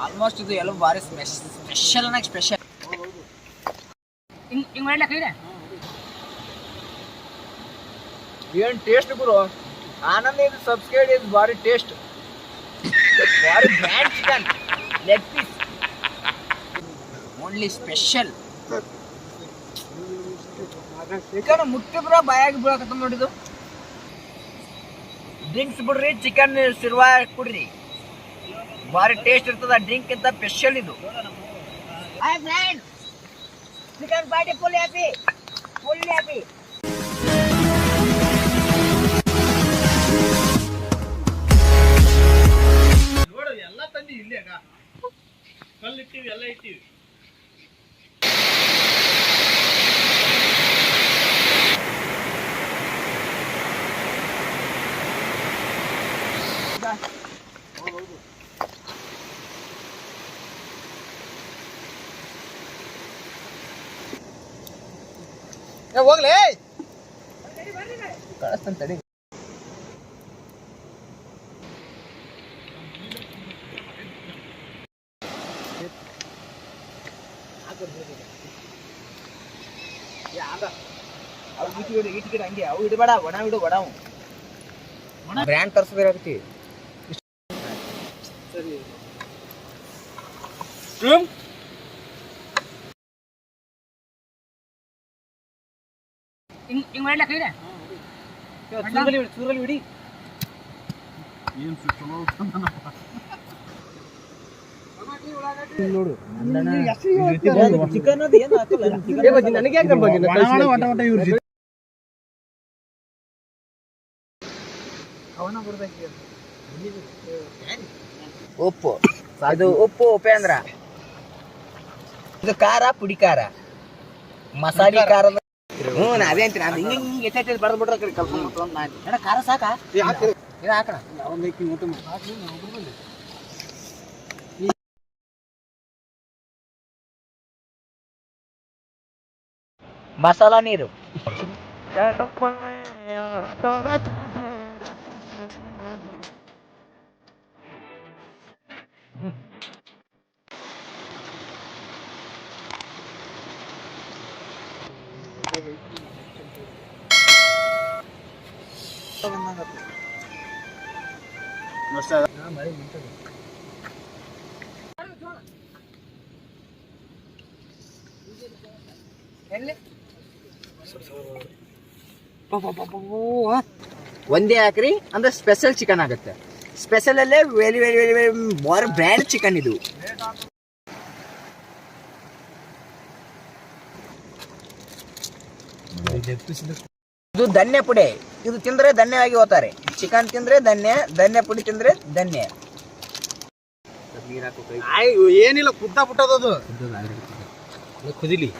Almost ಇದು ಎಲ್ಲ ಬಾರಿ ಸ್ಪೆಷಲ್ ನಾಗ ಸ್ಪೆಷಲ್ ಹಿಂಗ್ ಮಾಡ್ಲಕ್ಕ ಇದೆ ಏನ್ ಟೇಸ್ಟ್ ಗುರು ಆನಂದ್ ಇದು ಸಬ್ಸ್ಕ್ರೈಬ್ ಇದು ಬಾರಿ ಟೇಸ್ಟ್ ಬಾರಿ brand chicken leg piece only special chicken ಮುಟ್ಟಿ ಬ್ರೋ ಬಾಯಾಗಿ ಬೀಳಕತ್ತ ನೋಡಿದು ಡ್ರಿಂಕ್ಸ್ ಬಿಡ್ರಿ ಚಿಕನ್ ಸಿರ್ವಾ ಕುಡ್ರಿ ಬಾರಿ ಟೇಸ್ಟ್ ಇರ್ತದ ಡ್ರಿಂಕ್ ಅಂತ ಸ್ಪೆಷಲ್ ಇದು hi friend chicken party full happy ನೋಡು ಎಲ್ಲ ತಂದಿ ಇಲ್ಲಿ ಕಲ್ಲು ಇಟ್ಟಿವಿ ಎಲ್ಲ ಇಟ್ಟಿವಿ ಹೋಗ್ಲಿ ಕಳಿಸ್ತಾನೆ ತಡಿ ಇಟ್ಕಿಡ ಹಂಗೆ ಅವು ಇಡಬೇಡ ಒಣ ಇಡು ಒಡವು ಬ್ರ್ಯಾಂಡ್ ತರಿಸಬೇಕಾಗತಿ ಸರಿ ಹಿಂಗ್ ಮಾಡ್ಲಕ್ಕ ಇದೆ ಚೂರಲ್ಲಿ ಬಿಡಿ ನೋಡು ಚಿಕನ್ ಅದು ಏನು ಹಾಕಲ್ಲ ನನಗೆ ಯಾಕೆ ಉಪ್ಪು ಅದು ಉಪ್ಪು ಉಪೇಂದ್ರ ಇದು ಖಾರ ಪುಡಿ ಖಾರ ಮಸಾಲೆ ಖಾರದ ಅದೇ ಅಂತೀನಿ ಅದು ಹಿಂಗೆ ಹೆಚ್ಚು ಬರೆದು ಬಿಟ್ರೆ ಕಲ್ಸ್ಕೊಂಡು ಖಾರ ಸಾಕಾ ಇದು ಹಾಕೋಣ ಮಸಾಲ ನೀರು ಒಂದೇ ಹಾಕ್ರಿ ಅಂದ್ರೆ ಸ್ಪೆಷಲ್ ಚಿಕನ್ ಆಗುತ್ತೆ ಸ್ಪೆಷಲ್ ಅಲ್ಲೇ ವೆರಿ ವೆರಿ ವೆರಿ ವೆರಿ ಬಾರಿ ಬ್ರ್ಯಾಂಡ್ ಚಿಕನ್ ಇದು ಇದು ಧನ್ಯ ಪುಡಿ ಇದು ತಿಂದ್ರೆ ಧನ್ಯವಾಗಿ ಹೋಗ್ತಾರೆ ಚಿಕನ್ ತಿಂದ್ರೆ ಧನ್ಯ ಪುಡಿ ತಿಂದ್ರೆ ಧನ್ಯ ಏನಿಲ್ಲ ಕುದ್ದ ಬಿಟ್ಟದದು ಕುದಿಲಿ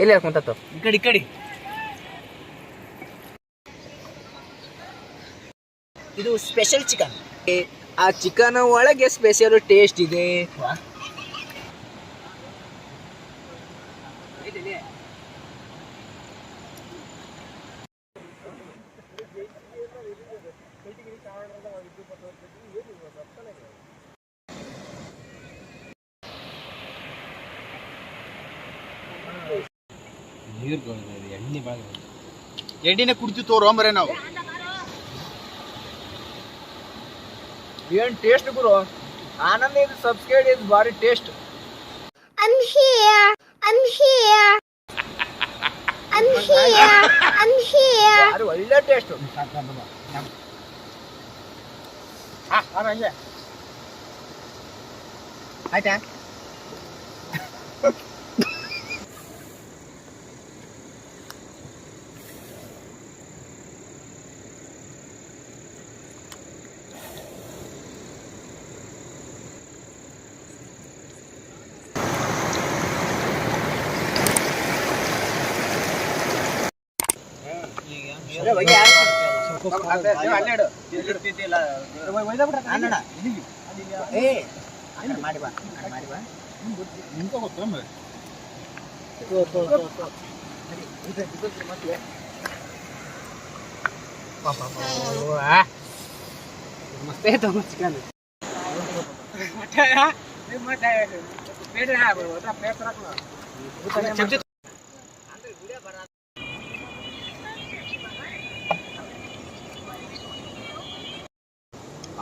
ಇಲ್ಲ ಕುಂತತ್ತು ಈ ಕಡೆ ಇದು ಸ್ಪೆಷಲ್ ಚಿಕನ್ ಆ ಚಿಕನ್ ಒಳಗೆ ಸ್ಪೆಷಲ್ ಟೇಸ್ಟ್ ಇದೆ ಎಣ್ಣೆನೆ ಕುಡ್ತೀವಿ ತೋರು ಮರೆ ನಾವು ಏನ್ ಟೇಸ್ಟ್ ಗುರು ಆನಂದ್ ಇದು ಸಬ್ಸ್ಕ್ರೈಬ್ ಇದು ಬಾರಿ ಟೇಸ್ಟ್ I'm here. ಬಾರಿ ಒಳ್ಳೆ ಟೇಸ್ಟ್ ಆಯ್ತಾ ಮಾಡಿ ಬಾ ನಿಂತ ಗೊತ್ತಂದ್ರೆ मस्त येतो मग चिकन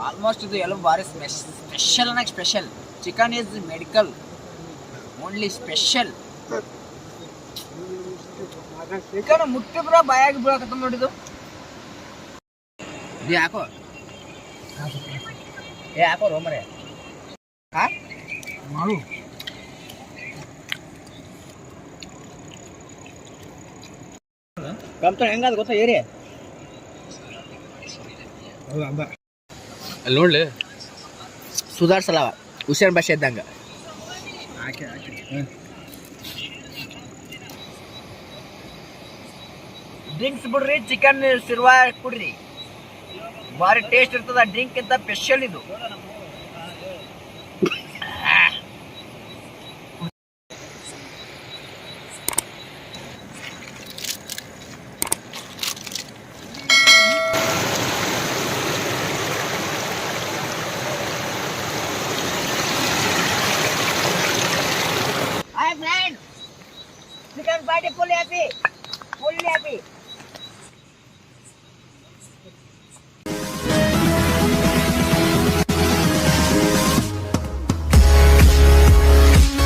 ಆಲ್ಮೋಸ್ಟ್ ಇದು ಎಲ್ಲ ಬಾರಿ ಸ್ಪೆಷಲ್ ಅನ್ನಕ್ಕೆ special chicken is medical only special chicken ಮುಟ್ಟಿಬ್ರ ಬಾಯಾಗಿ ಬೀಳಕತ್ತ ನೋಡಿದು ಇದು ಯಾಕೋ ಯಾಕೋ ರೋಮರೆ ಹಾ ಮಾಡು ಕಂತ ಹೆಂಗಾದ ಗೊತ್ತಾ ಏರಿ ಹೌದಾ ಅಂದ ಅಲ್ಲಿ ನೋಡ್ಲಿ ಸುಧಾರ್ಸಲ್ಲವ ಹುಷಾರ್ ಭಾಷೆ ಇದ್ದಂಗ ಹಾಕಿ ಡ್ರಿಂಕ್ಸ್ ಬಿಡ್ರಿ ಚಿಕನ್ ಸಿರ್ವಾ ಕುಡ್ರಿ ಭಾರಿ ಟೇಸ್ಟ್ ಇರ್ತದ ಡ್ರಿಂಕ್ ಅಂತ ಸ್ಪೆಷಲ್ ಇದು Hi friend, chicken party fully happy.